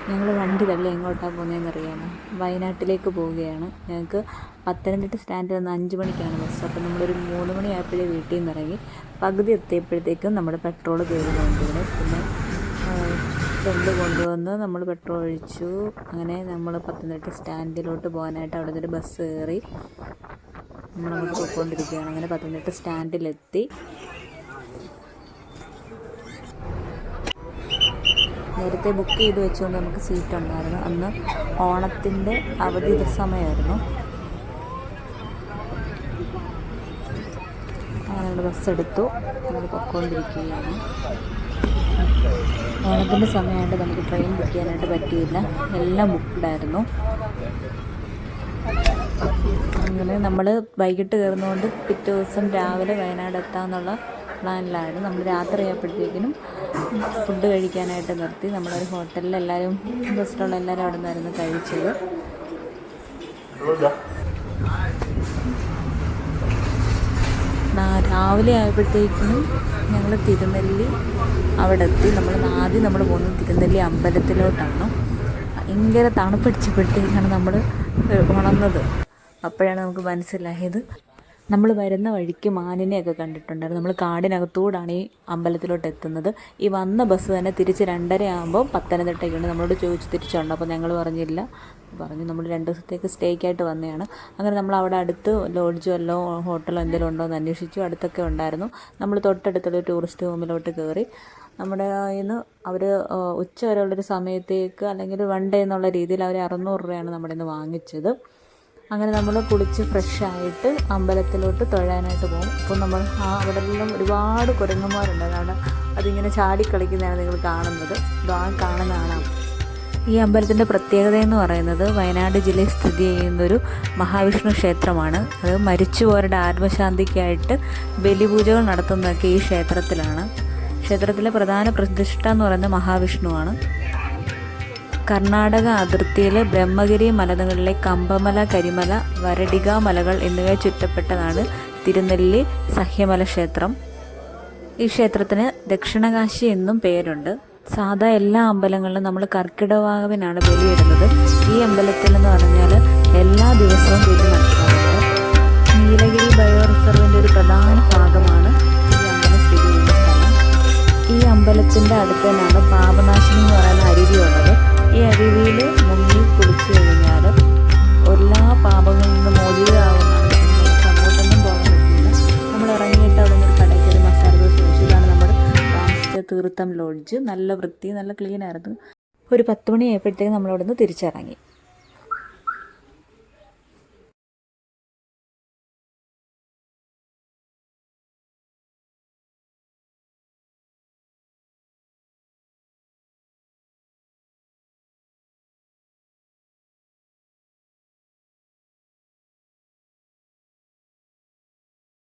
ഞങ്ങൾ വണ്ടി തള്ളി എങ്ങോട്ടാണ് പോകുന്നതെന്ന് അറിയാമോ? വയനാട്ടിലേക്ക് പോവുകയാണ്. ഞങ്ങൾക്ക് പത്തനംതിട്ട സ്റ്റാൻഡിൽ നിന്ന് 5 മണിക്കാണ് ബസ്. അപ്പോൾ നമ്മളൊരു 3 മണിയായപ്പോഴേ വീട്ടിൽ നിന്ന് ഇറങ്ങി. പകുതി എത്തിയപ്പോഴത്തേക്കും നമ്മുടെ പെട്രോൾ തീർന്നുകൊണ്ടിരുന്നു. പിന്നെ ഫ്രണ്ട് കൊണ്ടുവന്ന് നമ്മൾ പെട്രോൾ ഒഴിച്ചു. അങ്ങനെ നമ്മൾ പത്തനംതിട്ട സ്റ്റാൻഡിലോട്ട് പോകാനായിട്ട് അവിടെ നിന്നൊരു ബസ് കയറി നമ്മളങ്ങോട്ട് പോയിക്കൊണ്ടിരിക്കുകയാണ്. അങ്ങനെ പത്തനംതിട്ട സ്റ്റാൻഡിലെത്തി. നേരത്തെ ബുക്ക് ചെയ്ത് വെച്ചുകൊണ്ട് നമുക്ക് സീറ്റ് ഉണ്ടായിരുന്നു. അന്ന് ഓണത്തിൻ്റെ അവധി സമയമായിരുന്നു. അങ്ങനെ ബസ് എടുത്തു. നമ്മൾ പൊയ്ക്കൊണ്ടിരിക്കുകയാണ്. ഓണത്തിൻ്റെ സമയമായിട്ട് നമുക്ക് ട്രെയിൻ ബുക്ക് ചെയ്യാനായിട്ട് പറ്റിയില്ല. എല്ലാം ബുക്ക്ഡായിരുന്നു. അങ്ങനെ നമ്മൾ വൈകിട്ട് കയറുന്നതുകൊണ്ട് പിറ്റേ ദിവസം രാവിലെ വയനാട് എത്താമെന്നുള്ള പ്ലാനിലായിരുന്നു. നമ്മൾ രാത്രി ആയപ്പോഴത്തേക്കിനും ഫുഡ് കഴിക്കാനായിട്ട് നിർത്തി. നമ്മളൊരു ഹോട്ടലിൽ എല്ലാവരും ബസ്സിലുള്ള എല്ലാവരും അവിടെ നിന്നായിരുന്നു കഴിച്ചത്. രാവിലെ ആയപ്പോഴത്തേക്കിനും ഞങ്ങൾ തിരുനെല്ലി അവിടെ എത്തി. ആദ്യം നമ്മൾ പോകുന്നത് തിരുനെല്ലി അമ്പലത്തിലോട്ടാണ്. ഭയങ്കര തണുപ്പടിച്ചപ്പോഴത്തേക്കാണ് നമ്മൾ ഉണർന്നത്. അപ്പോഴാണ് നമുക്ക് മനസ്സിലായത് നമ്മൾ വരുന്ന വഴിക്ക് മാനിനെയൊക്കെ കണ്ടിട്ടുണ്ടായിരുന്നു. നമ്മൾ കാടിനകത്തൂടാണ് ഈ അമ്പലത്തിലോട്ട് എത്തുന്നത്. ഈ വന്ന ബസ് തന്നെ തിരിച്ച് 2:30 ആകുമ്പോൾ പത്തനംതിട്ടയ്ക്കുണ്ട്. നമ്മളോട് ചോദിച്ചു തിരിച്ചുണ്ട്. അപ്പോൾ ഞങ്ങൾ പറഞ്ഞില്ല. പറഞ്ഞു നമ്മൾ 2 ദിവസത്തേക്ക് സ്റ്റേക്കായിട്ട് വന്നതാണ്. അങ്ങനെ നമ്മൾ അവിടെ അടുത്ത് ലോഡ്ജോ വല്ലോ ഹോട്ടലോ എന്തെങ്കിലും ഉണ്ടോ എന്ന് അന്വേഷിച്ചു. അടുത്തൊക്കെ ഉണ്ടായിരുന്നു. നമ്മൾ തൊട്ടടുത്തുള്ള ടൂറിസ്റ്റ് ഹോമിലോട്ട് കയറി. നമ്മുടെ കയ്യിൽ അവർ ഉച്ച വരെയുള്ളൊരു സമയത്തേക്ക് അല്ലെങ്കിൽ 1 ഡേ എന്നുള്ള രീതിയിൽ അവർ 600 രൂപയാണ് നമ്മുടെ നിന്ന് വാങ്ങിച്ചത്. അങ്ങനെ നമ്മൾ കുളിച്ച് ഫ്രഷായിട്ട് അമ്പലത്തിലോട്ട് തൊഴാനായിട്ട് പോകും. അപ്പോൾ നമ്മൾ അവിടെ എല്ലാം ഒരുപാട് കുരങ്ങന്മാരുണ്ട്. കാരണം അതിങ്ങനെ ചാടിക്കളിക്കുന്നതാണ് നിങ്ങൾ കാണുന്നത്. കാണുന്നതാണ് ഈ അമ്പലത്തിൻ്റെ പ്രത്യേകത എന്ന് പറയുന്നത്. വയനാട് ജില്ലയിൽ സ്ഥിതി ചെയ്യുന്നൊരു മഹാവിഷ്ണു ക്ഷേത്രമാണ്. അത് മരിച്ചുപോയവരുടെ ആത്മശാന്തിക്കായിട്ട് ബലിപൂജകൾ നടത്തുന്നതൊക്കെ ഈ ക്ഷേത്രത്തിലാണ്. ക്ഷേത്രത്തിലെ പ്രധാന പ്രതിഷ്ഠ എന്ന് പറയുന്നത് മഹാവിഷ്ണുവാണ്. കർണാടക അതിർത്തിയിലെ ബ്രഹ്മഗിരി മലകളിലെ കമ്പമല, കരിമല, വരടിക മലകൾ എന്നിവയെ ചുറ്റപ്പെട്ടതാണ് തിരുനെല്ലി സഹ്യമല ക്ഷേത്രം. ഈ ക്ഷേത്രത്തിന് ദക്ഷിണകാശി എന്നും പേരുണ്ട്. സാധാ എല്ലാ അമ്പലങ്ങളിലും നമ്മൾ കർക്കിടകവാവിനാണ് ബലിയിടുന്നത്. ഈ അമ്പലത്തിൽ എന്ന് പറഞ്ഞാൽ എല്ലാ ദിവസവും ബലി നടത്താറുണ്ട്. നീലഗിരി ബയോ റിസർവിൻ്റെ ഒരു പ്രധാന ഭാഗമാണ് ഈ അമ്പലം സ്ഥിതി ചെയ്യുന്ന സ്ഥലം. ഈ അമ്പലത്തിൻ്റെ അടുത്ത് തന്നെയാണ് പാപനാശിനി എന്ന് പറയുന്ന അരുവിയുള്ളത്. ഈ അരുവിയിൽ മുങ്ങി കുളിച്ചു കഴിഞ്ഞാൽ എല്ലാ പാപങ്ങളിൽ നിന്ന് മോചിതരാകുന്നതാണ്. നമുക്ക് അങ്ങോട്ടൊന്നും പോകാൻ പറ്റില്ല. നമ്മൾ ഇറങ്ങിയിട്ട് അവിടെ നിന്ന് ഒരു കടയിൽ കയറി മസാല ദോശ കഴിച്ചു. ഇതാണ് നമ്മൾ താമസിച്ച തീർത്ഥം ലോഡ്ജ്. നല്ല വൃത്തി, നല്ല ക്ലീൻ ആയിരുന്നു. ഒരു 10 മണി ആയപ്പോഴത്തേക്കും നമ്മളവിടെ നിന്ന് തിരിച്ചിറങ്ങി.